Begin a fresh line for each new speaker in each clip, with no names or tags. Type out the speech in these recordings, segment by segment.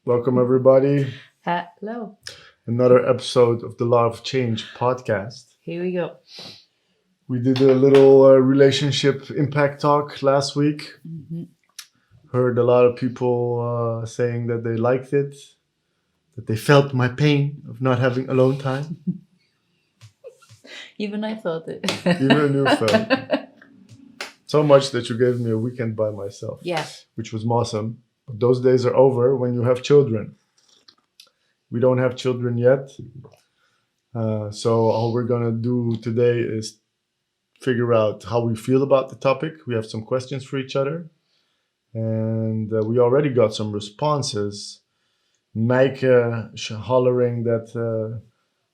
Welcome, everybody.
Hello.
Another episode of the Law of Change podcast.
Here we go.
We did a little relationship impact talk last week.
hmm
Heard a lot of people saying that they liked it, that they felt my pain of not having alone time.
Even I felt it.
Even you felt. So much that you gave me a weekend by myself,
Yeah.
which was awesome. But those days are over when you have children. We don't have children yet. So all we're going to do today is figure out how we feel about the topic. We have some questions for each other. And we already got some responses. Mike hollering that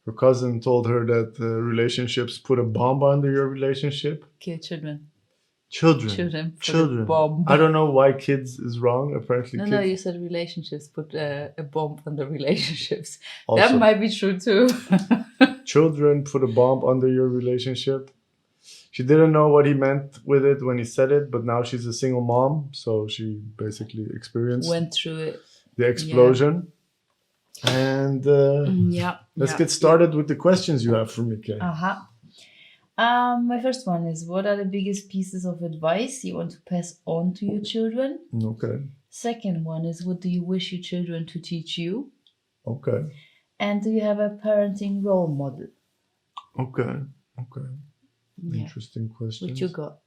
her cousin told her that relationships put a bomb under your relationship.
Okay, children.
Children.
Put a bomb.
I don't know why kids is wrong. Apparently,
No,
kids.
you said relationships put a bomb on the relationships.
Also,
That might be true too.
children put a bomb under your relationship. She didn't know what he meant with it when he said it, but now she's a single mom, so she basically experienced
Went through it.
the explosion. And
Yeah.
let's get started with the questions you have for me, Kay.
Uh-huh. My first one is, what are the biggest pieces of advice you want to pass on to your children?
Okay.
Second one is, what do you wish your children to teach you?
Okay.
And do you have a parenting role model?
Okay.
Yeah.
Interesting question.
What you got?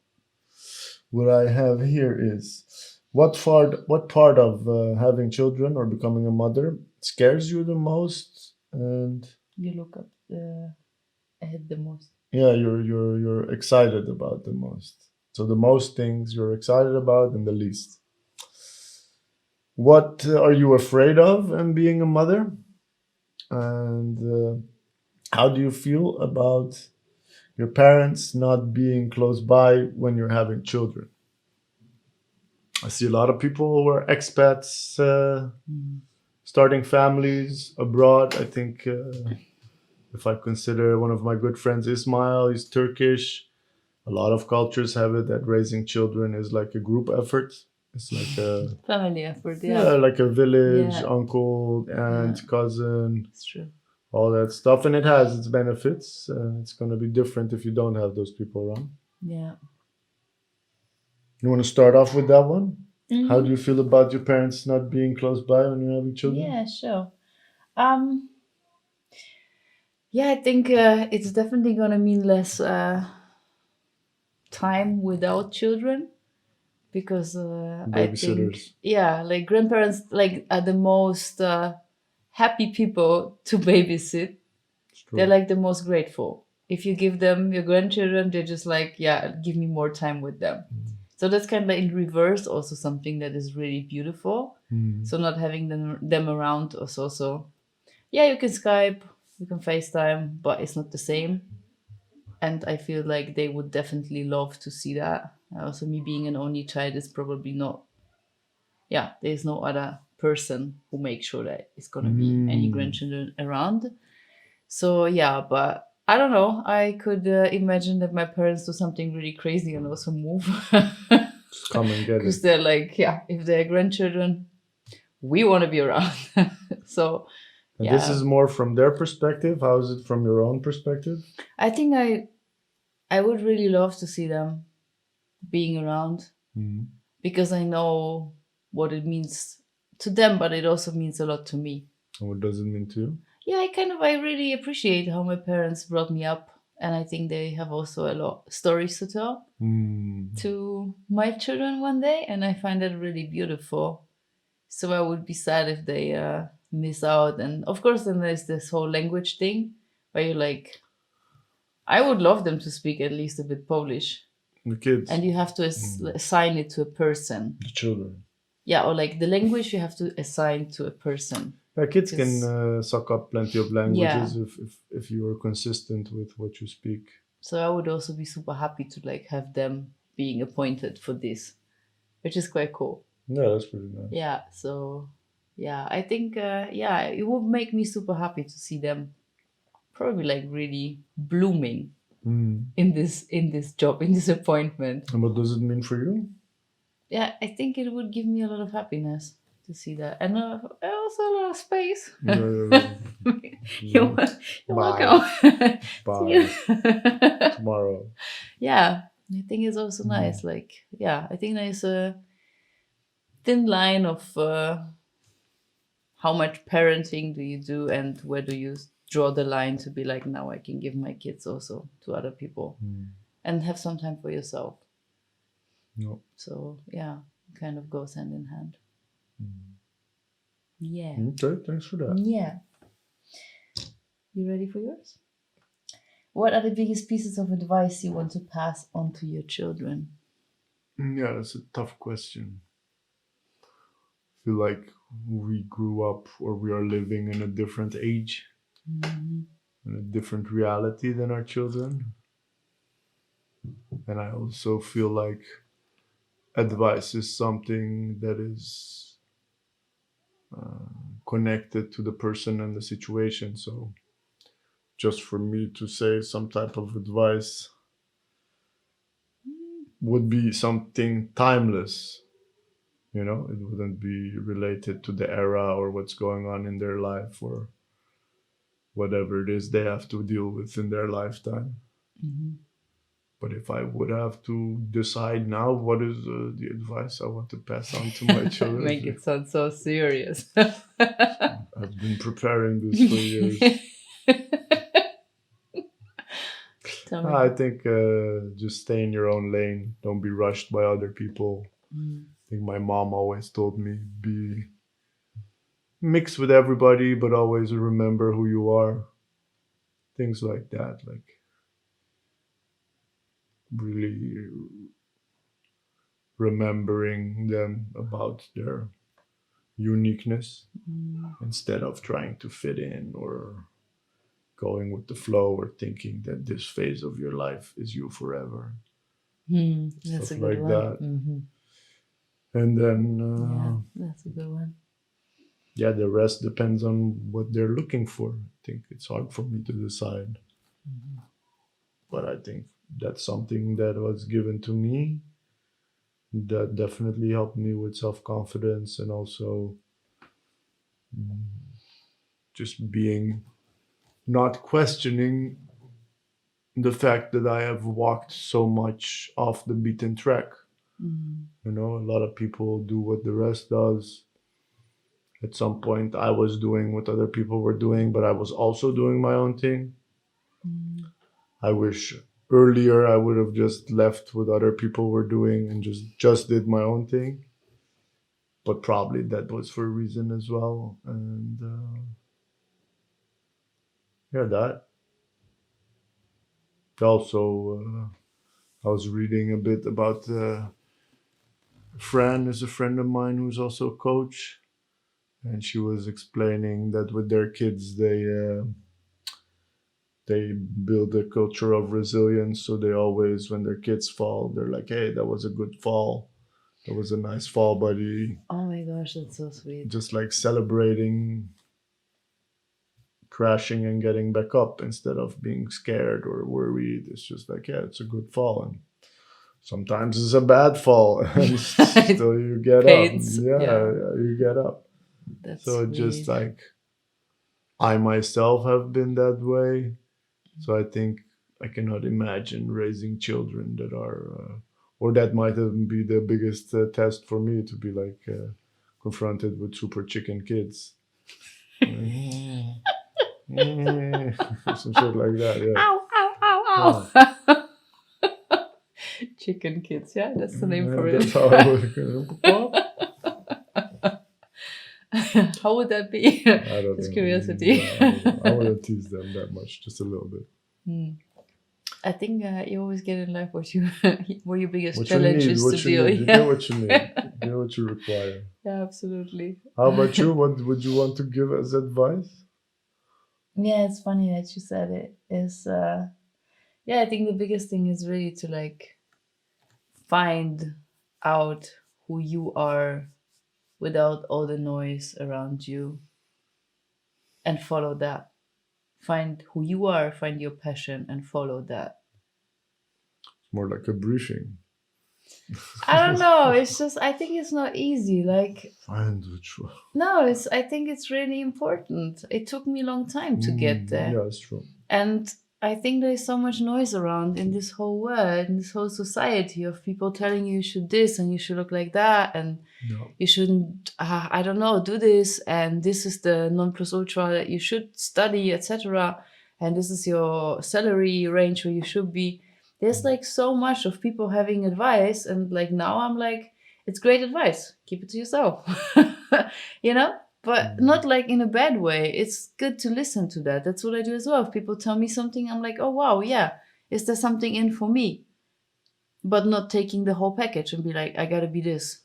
What I have here is what part of having children or becoming a mother scares you the most, and
You look up ahead the most.
yeah, you're excited about the most. So the most things you're excited about and the least. What are you afraid of in being a mother? And how do you feel about your parents not being close by when you're having children? I see a lot of people who are expats, starting families abroad. I think if I consider one of my good friends, Ismail, he's Turkish. A lot of cultures have it that raising children is like a group effort. It's like a
Family effort, yeah.
like a village,
Yeah.
uncle, aunt,
Yeah.
cousin,
It's true.
all that stuff, and it has its benefits. It's going to be different if you don't have those people around.
Yeah.
You want to start off with that one?
Mhm.
How do you feel about your parents not being close by when you're having children?
Yeah, sure. Yeah, I think it's definitely gonna mean less time without children because I think
Babysitters.
like grandparents like are the most happy people to babysit.
It's
They're
true.
like the most grateful. If you give them your grandchildren, they're just like, yeah, give me more time with them. So that's kind of in reverse, also something that is really beautiful.
Mm.
So not having them around is also, yeah, you can Skype, you can FaceTime, but it's not the same. And I feel like they would definitely love to see that. Also, me being an only child is probably not, yeah, there's no other person who makes sure that it's going to be any grandchildren around. So yeah, but I don't know. I could imagine that my parents do something really crazy and also move.
Just come and get
Because
it.
they're like, yeah, if they're grandchildren, we want to be around. So
And
yeah,
this is more from their perspective. How is it from your own perspective?
I think I would really love to see them being around
Mm.
because I know what it means to them, but it also means a lot to me.
And what does it mean to you?
Yeah, I really appreciate how my parents brought me up, and I think they have also a lot stories to tell to my children one day, and I find that really beautiful. So I would be sad if they miss out, and of course, then there's this whole language thing where you're like, I would love them to speak at least a bit Polish,
The kids,
and you have to assign it to a person.
the children.
Yeah, or like the language you have to assign to a person.
Yeah, kids
Because-
can suck up plenty of languages if you are consistent with what you speak.
So I would also be super happy to like have them being appointed for this, which is quite cool.
Yeah, that's pretty nice.
Yeah, so yeah, I think yeah, it would make me super happy to see them probably like really blooming in this job, in this appointment.
And what does it mean for you?
Yeah, I think it would give me a lot of happiness to see that, and also a lot of space.
Uh,
you're, you're
Bye.
welcome. See you.
Bye. Tomorrow.
Yeah, I think it's also
Mm.
nice. Like, yeah, I think there's a thin line of how much parenting do you do, and where do you draw the line to be like, now I can give my kids also to other people
Mm.
and have some time for yourself.
No.
So yeah, it kind of goes hand in hand.
Mm.
Yeah.
Okay, thanks for that.
Yeah. You ready for yours? What are the biggest pieces of advice you want to pass on to your children?
Yeah, that's a tough question. Feel like we grew up or we are living in a different age,
Mhm.
in a different reality than our children. And I also feel like advice is something that is connected to the person and the situation. So just for me to say some type of advice would be something timeless. You know, it wouldn't be related to the era or what's going on in their life or whatever it is they have to deal with in their lifetime.
Mhm.
But if I would have to decide now what is the advice I want to pass on to my
Make
children,
it sound so serious.
I've been preparing this for years.
Tell me.
I think just stay in your own lane. Don't be rushed by other people.
Mm.
I think my mom always told me be mix with everybody, but always remember who you are. Things like that, like really remembering them about their uniqueness
Mm.
instead of trying to fit in or going with the flow or thinking that this phase of your life is you forever.
That's a
Stuff
good
like
one.
that. And then,
Yeah, that's a good one.
yeah, the rest depends on what they're looking for. I think it's hard for me to decide, but I think that's something that was given to me that definitely helped me with self confidence and also just being not questioning the fact that I have walked so much off the beaten track.
Mm.
You know, a lot of people do what the rest does. At some point, I was doing what other people were doing, but I was also doing my own thing.
Mm.
I wish earlier I would have just left what other people were doing and just did my own thing. But probably that was for a reason as well. And yeah, that also I was reading a bit about Fran is a friend of mine who's also a coach, and she was explaining that with their kids they build a culture of resilience. So they always, when their kids fall, they're like, "Hey, that was a good fall. That was a nice fall, buddy."
Oh my gosh, that's so sweet.
Just like celebrating crashing and getting back up instead of being scared or worried. It's just like, yeah, it's a good fall, and sometimes it's a bad fall, and
It
still you get up.
pains.
Yeah,
Yeah,
yeah, you get up.
that's
So it just
sweet.
like I myself have been that way. So I think I cannot imagine raising children that are, or that might even be the biggest test for me to be like confronted with super chicken kids. Some shit like that, yeah.
Ow, ow,
Yeah.
ow, ow. Chicken kids, yeah, that's the name
Yeah,
for it.
that's how I would.
How would that be?
I don't
Just
know.
curiosity.
Yeah, I don't know. I wouldn't tease them that much, just a little bit.
Hmm. I think you always get in life what you what your biggest
What you
challenge
need,
is to
what you
deal.
need. You get
Yeah,
what you need. You get what you require.
yeah, absolutely.
How about you? What would you want to give as advice?
Yeah, it's funny that you said it. Is yeah, I think the biggest thing is really to like find out who you are without all the noise around you and follow that. Find who you are, find your passion and follow that.
More like a briefing.
I don't know. It's just I think it's not easy. Like
Find which one.
no, it's I think it's really important. It took me a long time to get there.
Yeah, it's true.
And I think there's so much noise around in this whole world, in this whole society of people telling you should this and you should look like that and
No.
you shouldn't, I don't know, do this and this is the non plus ultra that you should study, etc. And this is your salary range where you should be. There's like so much of people having advice, and like now I'm like, it's great advice. Keep it to yourself, you know but
Mm.
not like in a bad way. It's good to listen to that. That's what I do as well. If people tell me something, I'm like, oh wow, yeah, is there something in for me? But not taking the whole package and be like, I gotta be this.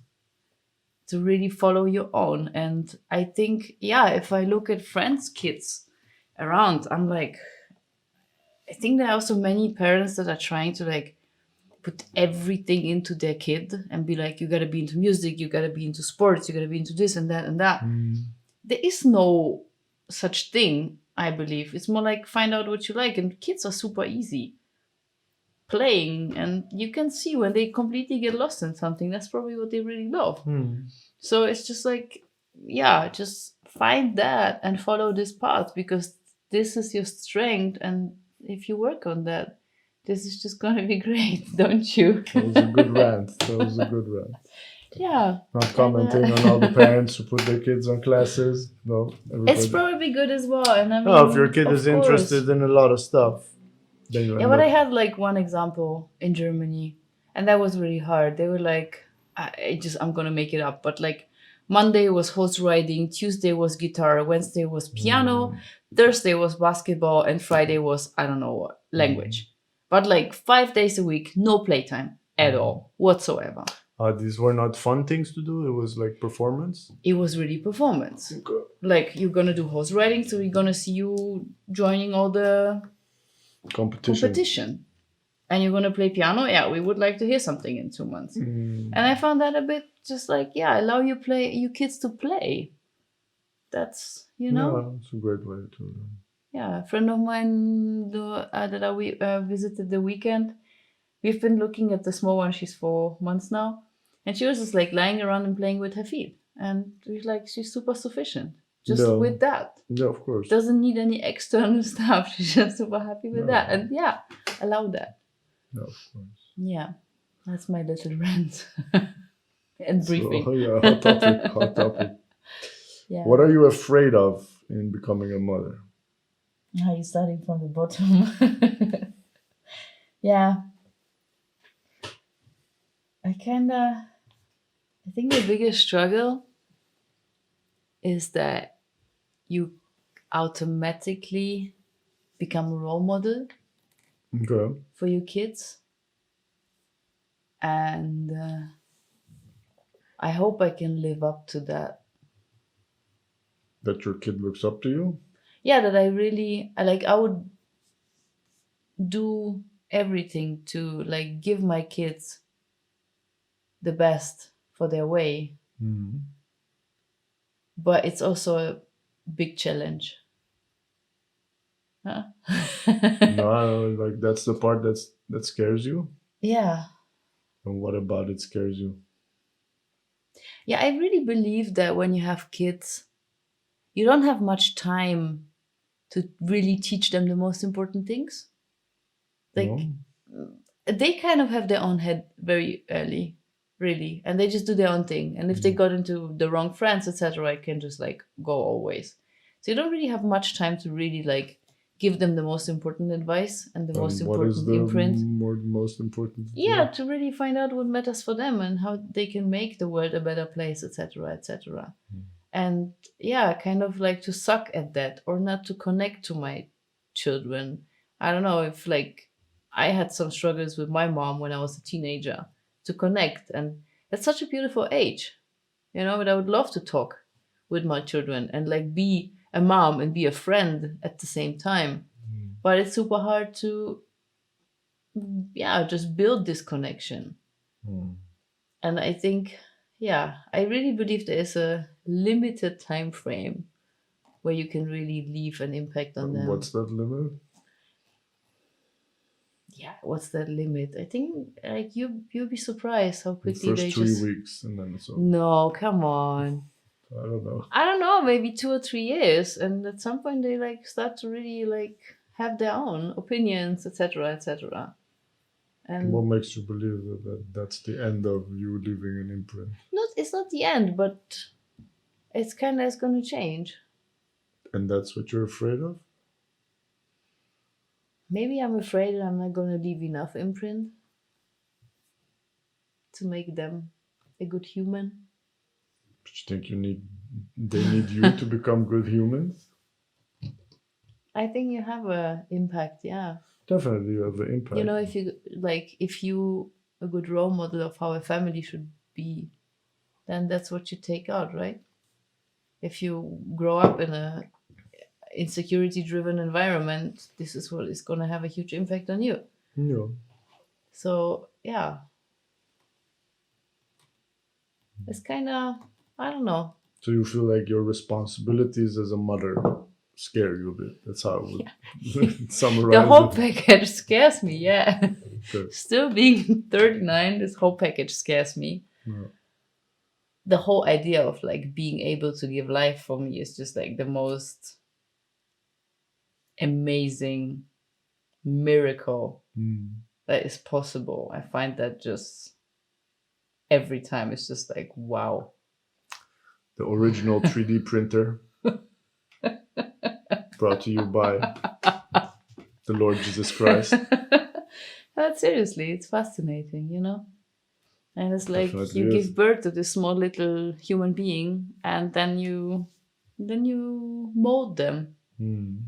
To really follow your own. And I think, yeah, if I look at friends' kids around, I'm like, I think there are also many parents that are trying to like put everything into their kid and be like, you gotta be into music, you gotta be into sports, you gotta be into this and that and that.
Mm.
There is no such thing, I believe. It's more like find out what you like, and kids are super easy playing, and you can see when they completely get lost in something, that's probably what they really love.
Mm.
So it's just like, yeah, just find that and follow this path because this is your strength, and if you work on that, this is just gonna be great, don't you?
That was a good rant. That was a good rant.
Yeah.
Not
And,
commenting on all the parents who put their kids on classes. No,
it's
everybody.
probably good as well, and I mean,
No, if your kid
of
is
course.
interested in a lot of stuff, then you
Yeah,
end
but I
up.
had like one example in Germany, and that was really hard. They were like, I'm gonna make it up, but like Monday was horse riding, Tuesday was guitar, Wednesday was piano, Thursday was basketball, and Friday was I don't know what language. But like 5 days a week, no playtime at all whatsoever.
These were not fun things to do. It was like performance.
It was really performance.
Okay.
Like you're gonna do horse riding, so we're gonna see you joining all the competition. And you're going to play piano, yeah, we would like to hear something in 2 months.
Mm.
And I found that a bit just like, yeah, allow you kids to play. That's
Yeah, it's a great way to.
yeah, a friend of mine that we visited the weekend, we've been looking at the small one. She's 4 months now, and she was just like lying around and playing with her feet, and we're like, she's super sufficient just
Yeah.
with that.
Yeah, of course.
Doesn't need any external stuff. She's just super happy with that, and yeah, allow that.
Yeah, of course.
Yeah, that's my little rant and briefing.
So, yeah, hot topic. Hot topic.
Yeah.
What are you afraid of in becoming a mother?
Are you starting from the bottom? Yeah. I think the biggest struggle is that you automatically become a role model
Okay.
for your kids. And I hope I can live up to that.
That your kid looks up to you?
Yeah, that I would do everything to like give my kids the best for their way.
Mm.
But it's also a big challenge. Huh?
No, like that's the part that scares you.
Yeah.
And what about it scares you?
Yeah, I really believe that when you have kids, you don't have much time to really teach them the most important things. Like
No?
they kind of have their own head very early, really, and they just do their own thing. And if they got into the wrong friends, etc., I can just like go always. So you don't really have much time to really like give them the most important advice and the most
And what is
important
the
imprint.
most important?
Yeah, to really find out what matters for them and how they can make the world a better place, etc., etc. And yeah, kind of like to suck at that or not to connect to my children. I don't know if like I had some struggles with my mom when I was a teenager to connect, and that's such a beautiful age, but I would love to talk with my children and like be a mom and be a friend at the same time. But it's super hard to, yeah, just build this connection.
Mm.
And I think, yeah, I really believe there is a limited time frame where you can really leave an impact on them.
What's that limit?
Yeah, what's the limit? I think like you'll be surprised how
The
quickly
first
they
3
just.
weeks, and then it's over.
No, come on.
I don't know.
I don't know, maybe 2 or 3 years, and at some point they like start to really like have their own opinions, etc., etc.
What
And
makes you believe that that's the end of you leaving an imprint?
not, it's not the end, but it's kind of going to change.
And that's what you're afraid of?
Maybe I'm afraid that I'm not going to leave enough imprint to make them a good human.
But you think they need you to become good humans?
I think you have a impact, yeah.
Definitely you have an
You
impact.
know, if you a good role model of how a family should be, then that's what you take out, right? If you grow up in a insecurity driven environment, this is what is going to have a huge impact on you.
Yeah.
So yeah, it's kind of, I don't know.
So you feel like your responsibilities as a mother scare you a bit. That's how I would
The
summarize
whole
it.
package scares me, yeah.
Okay.
Still being 39, this whole package scares me.
Yeah.
The whole idea of like being able to give life for me is just like the most amazing miracle
Mm.
that is possible. I find that just every time it's just like wow.
The original 3D printer brought to you by the Lord Jesus Christ.
But seriously, it's fascinating, you know? And it's like
Definitely
you
is.
give birth to this small little human being and then you mold them.
Mm.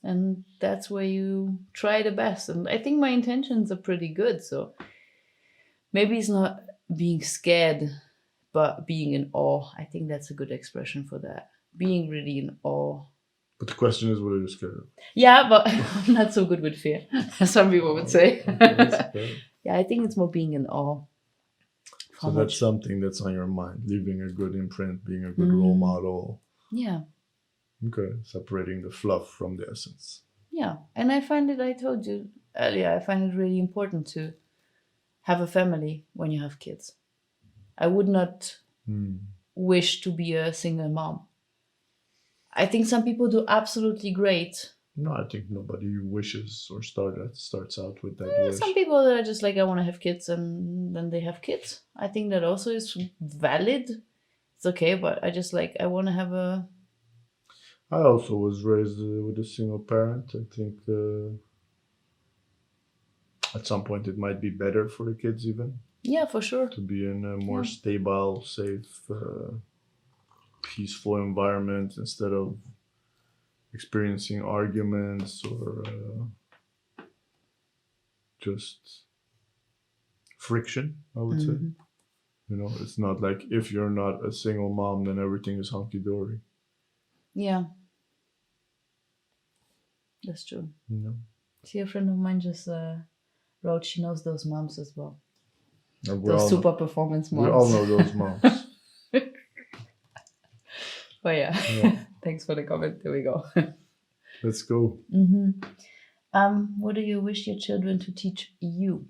And that's where you try the best. And I think my intentions are pretty good. So maybe it's not being scared, but being in awe. I think that's a good expression for that. Being really in awe.
But the question is, what are you scared of?
Yeah, but I'm not so good with fear, as some people would say.
Okay, that's fair.
Yeah, I think it's more being in awe. of
So
How
that's
much?
something that's on your mind, leaving a good imprint, being a good role model.
Yeah,
Okay, separating the fluff from the essence.
yeah. And I find it, I told you earlier, I find it really important to have a family when you have kids. I would not
Hmm.
wish to be a single mom. I think some people do absolutely great.
No, I think nobody wishes or starts out with that
Some
wish.
people that are just like, I want to have kids and then they have kids. I think that also is valid. It's okay, but I just like, I want to have a.
I also was raised with a single parent. I think at some point it might be better for the kids even
Yeah, for sure.
to be in a more
Yeah.
stable, safe, peaceful environment instead of experiencing arguments or just friction. I would say.
Hmm.
It's not like if you're not a single mom, then everything is hunky dory.
Yeah, that's true.
You know,
See, a friend of mine just wrote she knows those moms as well.
and
Those super performance
we all
moms.
know those moms.
But yeah,
Yeah.
thanks for the comment. There we go.
Let's go.
What do you wish your children to teach you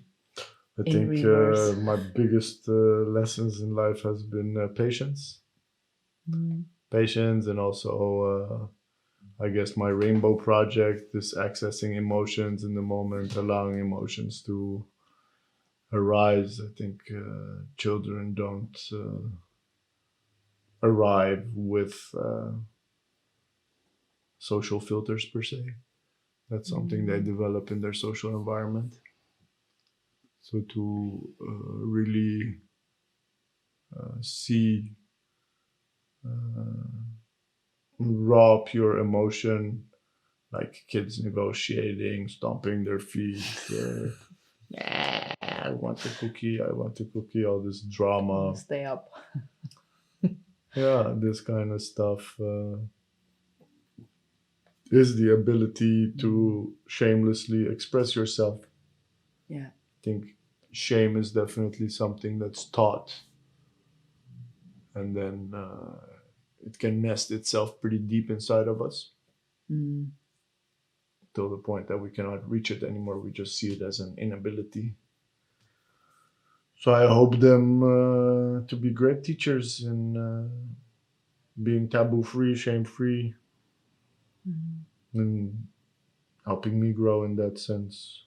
I
in
think
reverse?
my biggest lessons in life has been patience,
Mm.
patience, and also I guess my rainbow project, this accessing emotions in the moment, allowing emotions to arise. I think children don't arrive with social filters per se. That's something they develop in their social environment. So to really see raw, pure emotion, like kids negotiating, stomping their feet. "Yeah, I want a cookie. I want a cookie." All this drama.
Stay up.
Yeah, this kind of stuff is the ability to shamelessly express yourself.
Yeah.
I think shame is definitely something that's taught, and then it can nest itself pretty deep inside of us.
Mm.
till the point that we cannot reach it anymore. We just see it as an inability. So I hope them to be great teachers in being taboo-free, shame-free, and helping me grow in that sense,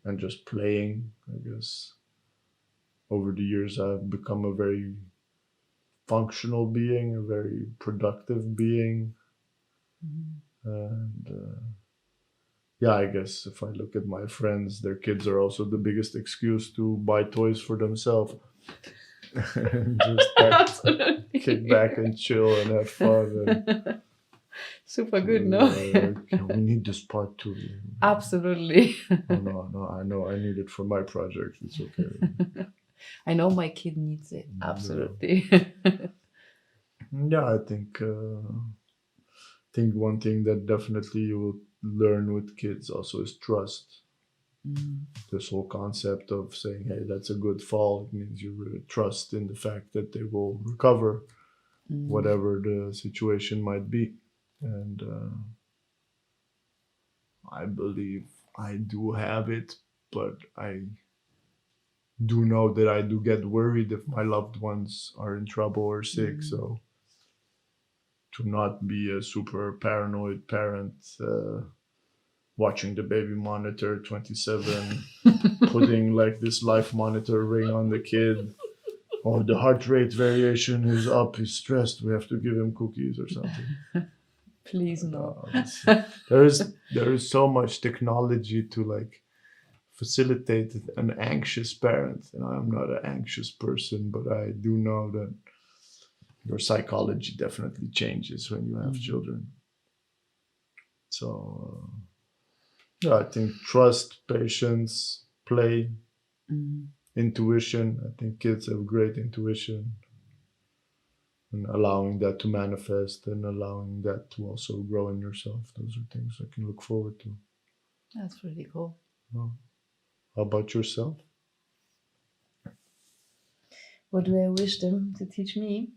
and just playing. I guess over the years I've become a very functional being, a very productive being, and yeah, I guess if I look at my friends, their kids are also the biggest excuse to buy toys for themselves. And just
Absolutely.
kick back and chill and have fun. And,
Super good, no?
we need this part too.
Absolutely.
Oh no, I know I need it for my project. It's okay.
I know my kid needs it. Absolutely.
Yeah, I think one thing that definitely you will learn with kids also is trust. This whole concept of saying, hey, that's a good fall, it means you really trust in the fact that they will recover whatever the situation might be. And I believe I do have it, but I do know that I do get worried if my loved ones are in trouble or sick. So to not be a super paranoid parent, watching the baby monitor 27, putting like this life monitor ring on the kid. Oh, the heart rate variation is up. He's stressed. We have to give him cookies or something.
Please no.
There is so much technology to like facilitate an anxious parent, and I'm not an anxious person, but I do know that your psychology definitely changes when you have children. So yeah, I think trust, patience, play, intuition. I think kids have great intuition, and allowing that to manifest and allowing that to also grow in yourself. Those are things I can look forward to.
That's really cool.
Well, how about yourself?
What do I wish them to teach me?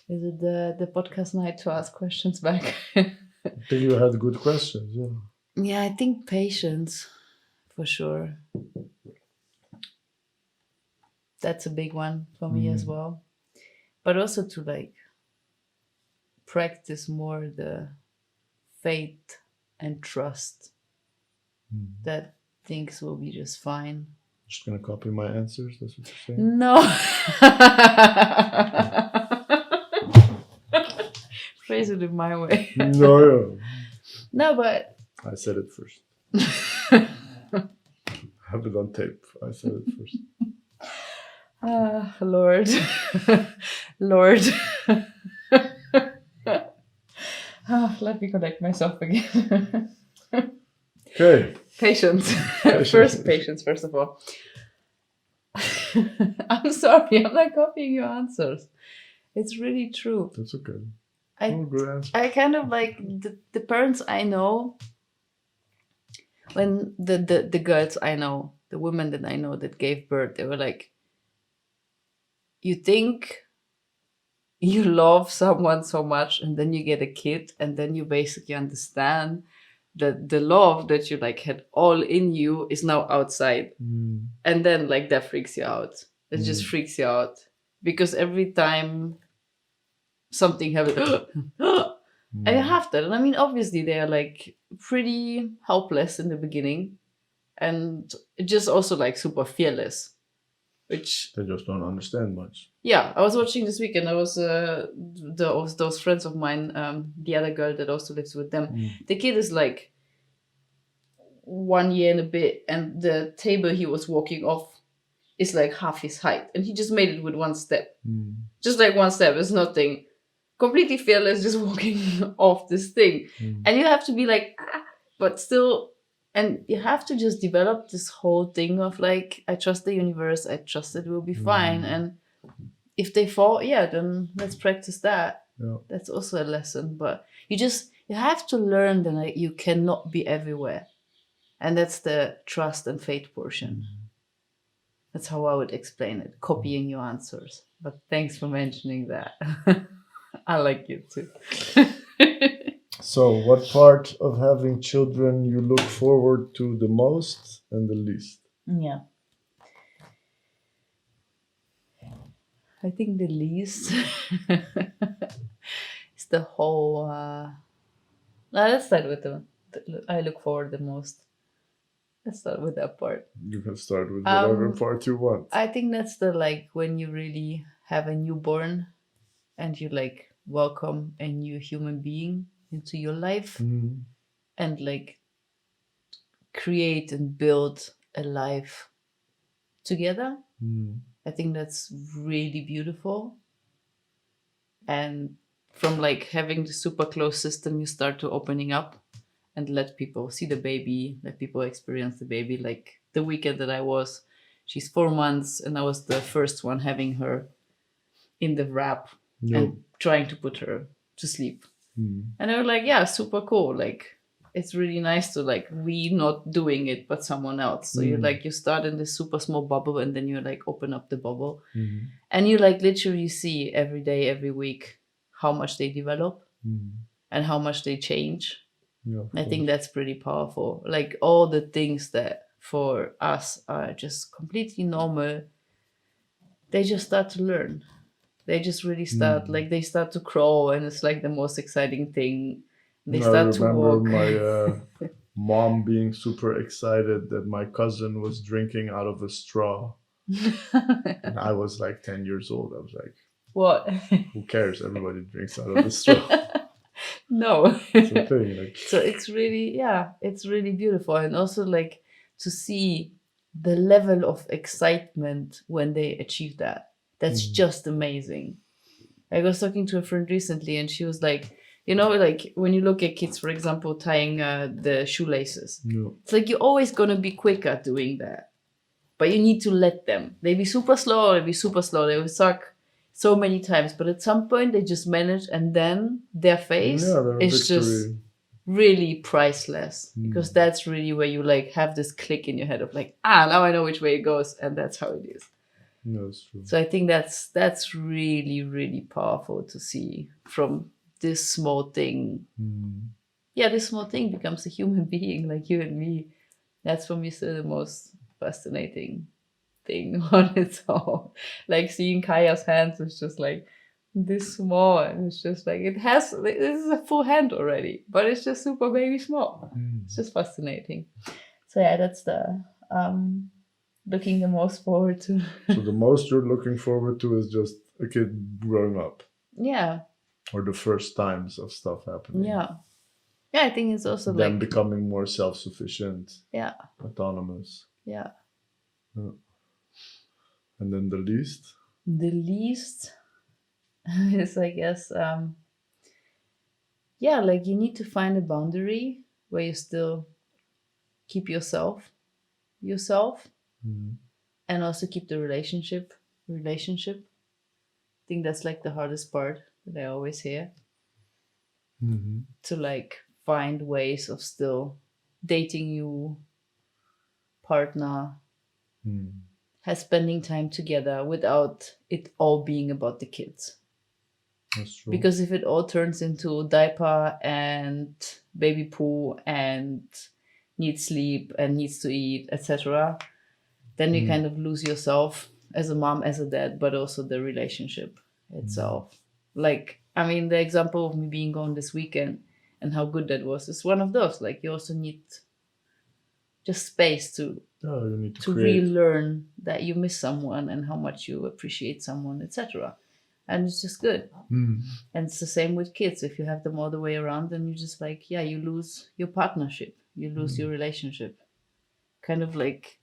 Is it the podcast night to ask questions back?
I think you had good questions. Yeah.
Yeah, I think patience, for sure. That's a big one for me as well. But also to like practice more the faith and trust that things will be just fine.
Just gonna copy my answers. That's what you're saying.
No. Phrase it in my way.
No.
No, but
I said it first. Have it on tape. I said it first.
Lord. Lord. Let me connect myself again.
Okay.
Patience. Patience, first of all. I'm sorry, I'm not copying your answers. It's really true.
That's okay.
I,
answer.
I kind of like the parents I know, when the girls I know, the women that I know that gave birth, they were like, you think you love someone so much and then you get a kid and then you basically understand that the love that you like had all in you is now outside. And then like that freaks you out. It just freaks you out. Because every time something happens, and you have that. And I mean, obviously they are like pretty helpless in the beginning and just also like super fearless. Which
They just don't understand much.
yeah, I was watching this weekend. I was those friends of mine, the other girl that also lives with them. The kid is like 1 year and a bit, and the table he was walking off is like half his height, and he just made it with one step, just like one step. It's nothing, completely fearless, just walking off this thing, and you have to be like, but still. And you have to just develop this whole thing of like, I trust the universe, I trust it will be fine. And if they fall, yeah, then let's practice that.
Yeah.
That's also a lesson. But you have to learn that like, you cannot be everywhere. And that's the trust and faith portion. That's how I would explain it, copying your answers. But thanks for mentioning that. I like you too.
So, what part of having children you look forward to the most and the least?
Yeah, I think the least is the whole. Let's start with the I look forward the most. Let's start with that part.
You can start with whatever
Um,
part you want.
I think that's the like when you really have a newborn and you like welcome a new human being into your life
Mm,
and like create and build a life together.
mm,
I think that's really beautiful. And from like having the super close system, you start to opening up and let people see the baby, let people experience the baby. Like the weekend that I was, she's 4 months, and I was the first one having her in the wrap
no.
and trying to put her to sleep.
Mm,
And I was like, yeah, super cool. Like it's really nice to like we not doing it but someone else. So you
mm,
like you start in this super small bubble and then you like open up the bubble
mm,
and you like literally see every day, every week how much they develop
mm.
and how much they change.
Yeah, of
I think
course.
that's pretty powerful. Like all the things that for us are just completely normal, they just start to learn. They just really start
Mm.
like they start to crawl and it's like the most exciting thing. They
I
start to
remember
walk.
my mom being super excited that my cousin was drinking out of a straw. And I was like 10 years old. I was like,
What?
who cares? Everybody drinks out of a straw.
No.
It's a thing. Like,
So it's really, yeah, it's really beautiful. And also like to see the level of excitement when they achieve that. That's
mm,
just amazing. I was talking to a friend recently and she was like, you know, like when you look at kids, for example, tying the shoelaces,
no.
it's like you're always going to be quick at doing that. But you need to let them. They be super slow, they be super slow, they will suck so many times. But at some point, they just manage, and then their face
Yeah, the
is just
victory.
really priceless because
Mm.
that's really where you like have this click in your head of like, ah, now I know which way it goes, and that's how it is.
Yeah, that's true.
So I think that's really really powerful to see from this small thing.
Mm.
Yeah, this small thing becomes a human being like you and me. That's for me still the most fascinating thing on its own. Like seeing Kaya's hands is just like this small, and it's just like this is a full hand already, but it's just super baby small.
Mm.
It's just fascinating. So yeah, that's the looking the most forward to.
So the most you're looking forward to is just a kid growing up
Yeah,
or the first times of stuff happening.
yeah, yeah. I think it's also
Them
like
becoming more self sufficient,
yeah,
autonomous.
yeah.
Yeah. And then the least.
The least is I guess yeah, like you need to find a boundary where you still keep yourself
Mm.
and also keep the relationship. I think that's like the hardest part that I always hear,
Mm-hmm.
to like find ways of still dating you partner,
Mm.
has spending time together without it all being about the kids.
That's true.
Because if it all turns into diaper and baby poo and needs sleep and needs to eat, etc., then you
Mm.
kind of lose yourself as a mom, as a dad, but also the relationship itself. Like, I mean, the example of me being gone this weekend and how good that was is one of those. Like, you also need just space
Yeah, you need to
to
create.
relearn that you miss someone and how much you appreciate someone, etc. And it's just good.
Mm.
And it's the same with kids. If you have them all the way around, then you just like, yeah, you lose your partnership, you lose your relationship. Kind of like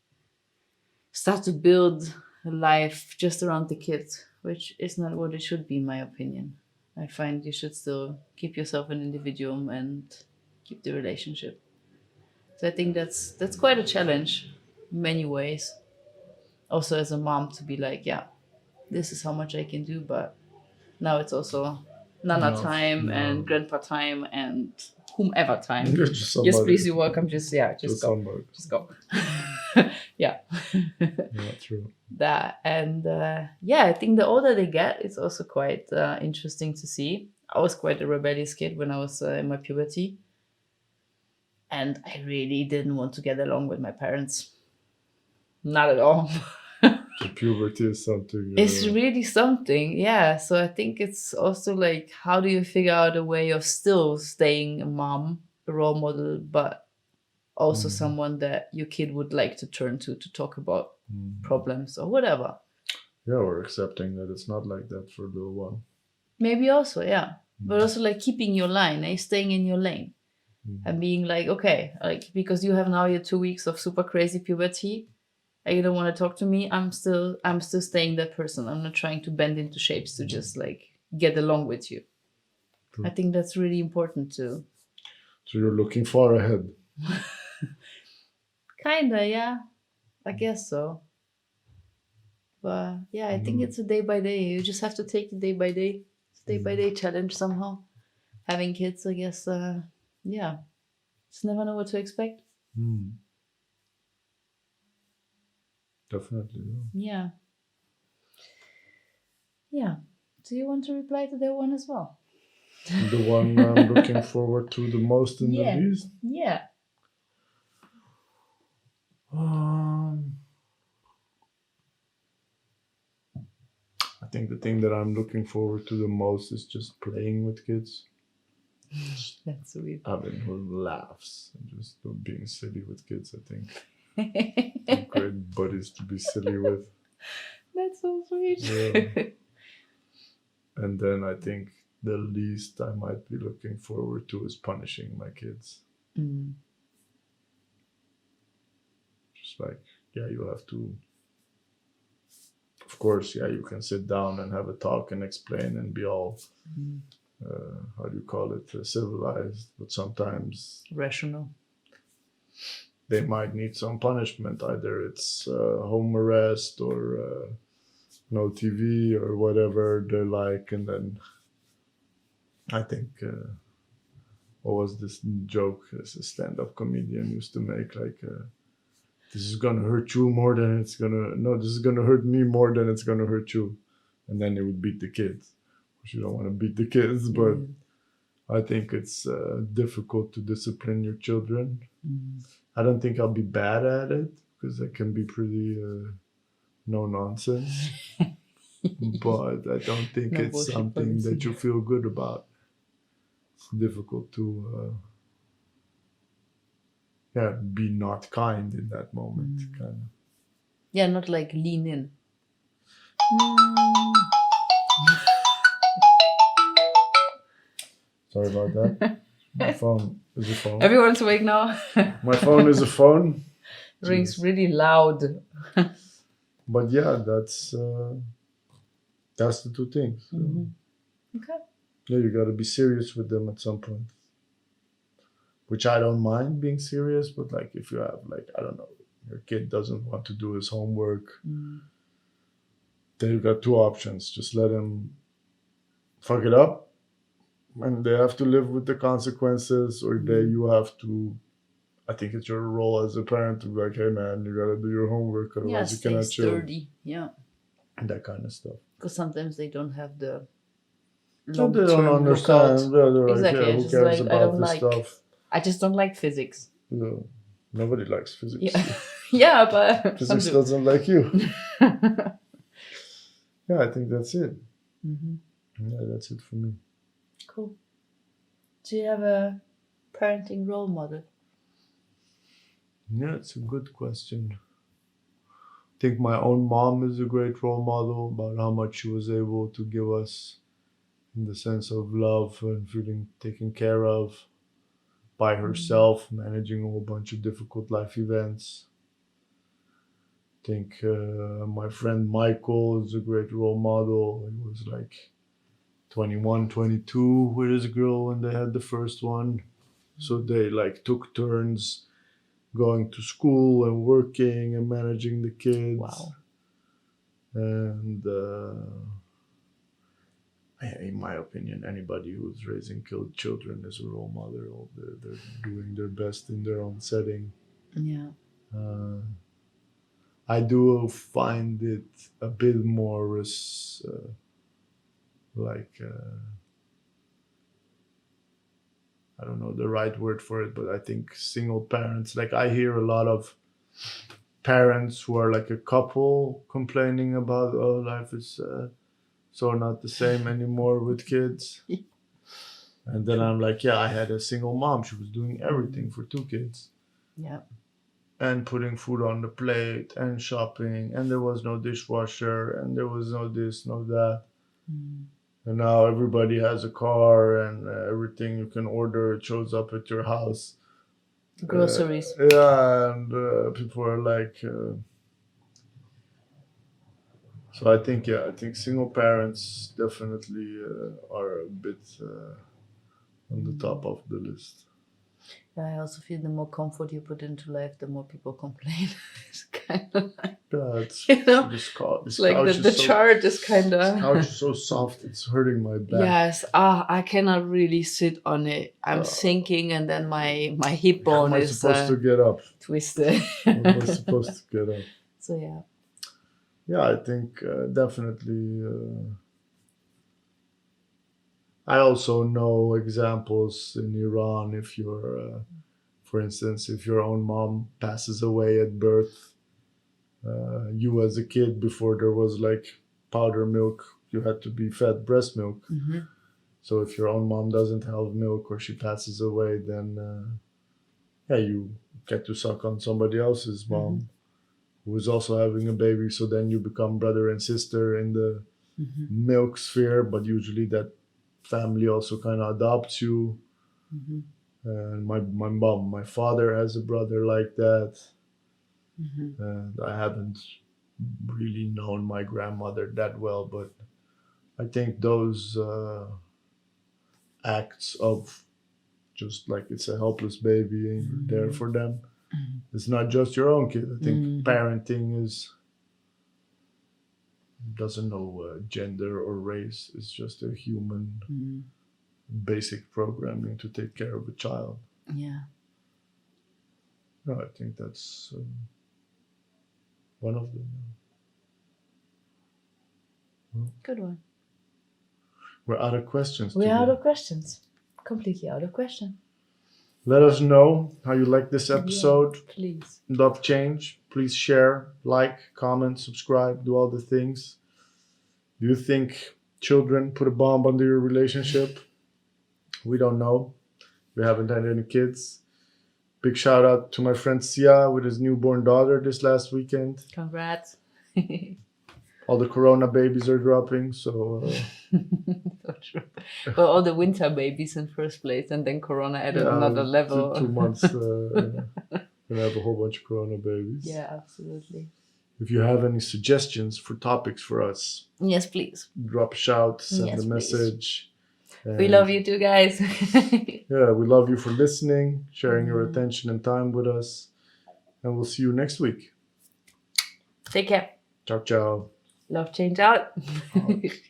start to build a life just around the kids, which is not what it should be, in my opinion. I find you should still keep yourself an individual and keep the relationship. So I think that's quite a challenge in many ways. Also as a mom to be like, yeah, this is how much I can do, but now it's also Nana
No,
time and
no.
Grandpa time and whomever time.
Just
Yes,
somebody.
please, you're welcome. Just
Just
go.
somebody.
Just go. Yeah.
Yeah, true.
That and yeah, I think the older they get, it's also quite interesting to see. I was quite a rebellious kid when I was in my puberty, and I really didn't want to get along with my parents. Not at all.
So puberty is something.
It's really something, yeah. So I think it's also like, how do you figure out a way of still staying a mom, a role model, but also
Mm,
someone that your kid would like to turn to talk about
mm.
problems or whatever.
Yeah, we're accepting that it's not like that for a little while.
Maybe also, yeah. But
Mm,
also like keeping your line, staying in your lane
mm,
and being like, okay, like because you have now your 2 weeks of super crazy puberty and you don't want to talk to me, I'm still staying that person. I'm not trying to bend into shapes to just like get along with you. I
true.
think that's really important too.
So you're looking far ahead.
Kinda, yeah. I guess so. But yeah, I think
Mm,
it's a day by day. You just have to take it day by day. It's a day by
mm,
day challenge somehow. Having kids, I guess, yeah, just never know what to expect.
mm. Definitely.
Yeah. Yeah. Do you want to reply to that one as well?
Yeah. The one I'm looking forward to the most in the
Yeah.
least.
Yeah.
Um, I think the thing that I'm looking forward to the most is just playing with kids, just
That's sweet.
having laughs, and just being silly with kids. I think they're
That's
great buddies to be silly with.
so sweet.
Yeah. And then I think the least I might be looking forward to is punishing my kids.
Mm.
Just like, yeah, you have to, of course, yeah, you can sit down and have a talk and explain and be all,
Mm.
how do you call it, civilized, but sometimes
Rational.
they might need some punishment. Either it's home arrest or no TV or whatever they like. And then I think, what was this joke as a stand up comedian used to make? Like, this is gonna hurt you more than it's gonna, no, this is gonna hurt me more than it's gonna hurt you. And then they would beat the kids. You don't want to beat the kids, but
Mm.
I think it's difficult to discipline your children.
Mm.
I don't think I'll be bad at it because I can be pretty no nonsense, but I don't think
No
it's
bullshit
something that
policy.
you feel good about. It's difficult to, yeah, be not kind in that moment,
Mm.
kind of.
Yeah, not like lean in. Mm.
Sorry about that. My phone is a phone.
Everyone's awake now.
My phone is a phone.
Rings
Jeez.
really loud.
But yeah, that's the two things. So,
Hmm. Okay.
yeah, you got to be serious with them at some point. Which I don't mind being serious, but like if you have like, I don't know, your kid doesn't want to do his homework,
Mm.
then you've got two options. Just let him fuck it up and they have to live with the consequences, or they
Mm.
you have to, I think it's your role as a parent to be like, hey man, you gotta do your homework,
Yeah,
otherwise you
stay
cannot chill.
sturdy. Yeah.
That kind of stuff.
Because sometimes they don't have the
So they
long
don't
term lookout.
understand. They're like,
Exactly.
yeah,
It's
who
just
cares
like,
about this stuff?
I just don't like physics.
No, nobody likes
Yeah.
physics.
Yeah, but some
Physics
do.
doesn't like you. Yeah, I think that's it.
Hmm.
Yeah, that's it for me.
Cool. Do you have a parenting role model?
Yeah, it's a good question. I think my own mom is a great role model about how much she was able to give us in the sense of love and feeling taken care of by
Mm.
herself, managing a whole bunch of difficult life events. I think my friend Michael is a great role model. He was like 21, 22 with his girl when they had the first one. So they like took turns going to school and working and managing the kids.
Wow.
And in my opinion, anybody who's raising children is a role model. They're doing their best in their own setting.
Yeah.
Uh, I do find it a bit more like I don't know the right word for it, but I think single parents. Like I hear a lot of parents who are like a couple complaining about, oh, life is so not the same anymore with kids. And then I'm like, yeah, I had a single mom. She was doing everything for two kids
Yeah.
and putting food on the plate and shopping, and there was no dishwasher, and there was no this, no that.
Mm.
And now everybody has a car, and everything you can order, it shows up at your house.
Groceries.
Yeah, and people are like, so I think, yeah, I think single parents definitely are a bit on the top of the list.
Yeah, I also feel the more comfort you put into life, the more people complain. It's kind of like,
Yeah, it's
you know,
this,
it's
this
like
couch
the
is so
chart is kind
this couch
of.
is so soft, it's hurting my back.
Yes, I cannot really sit on it. I'm sinking, and then my hip
How am
bone
I
is
supposed to get up?
twisted.
How am I supposed to get up?
So yeah.
Yeah, I think definitely. I also know examples in Iran. If you're, for instance, if your own mom passes away at birth, you as a kid, before there was like powder milk, you had to be fed breast milk.
Hmm.
So if your own mom doesn't have milk or she passes away, then yeah, you get to suck on somebody else's mom who is also having a baby. So then you become brother and sister in the
Hmm.
milk sphere, but usually that family also kind of adopts you.
Hmm.
And my father has a brother like that.
Hmm.
And I haven't really known my grandmother that well, but I think those acts of just like it's a helpless baby and you're there for them. It's not just your own kid. I think parenting is doesn't know gender or race. It's just a human basic programming to take care of a child.
Yeah.
No, I think that's one of them.
Good one.
We're out of questions
We're
today.
out of questions. Completely out of question.
Let us know how you like this episode.
Yeah, please.
Love change. Please share, like, comment, subscribe, do all the things. Do you think children put a bomb under your relationship? We don't know. We haven't had any kids. Big shout out to my friend Sia with his newborn daughter this last weekend.
Congrats.
All the corona babies are dropping, so
So true. Well, all the winter babies in first place, and then Corona added another level.
2 months gonna have a whole bunch of corona babies.
Yeah, absolutely.
If you have any suggestions for topics for us,
Yes, please.
drop a shout, send
Yes,
a message.
We love you too, guys.
Yeah, we love you for listening, sharing your attention and time with us, and we'll see you next week.
Take care.
Ciao, ciao.
Love change out.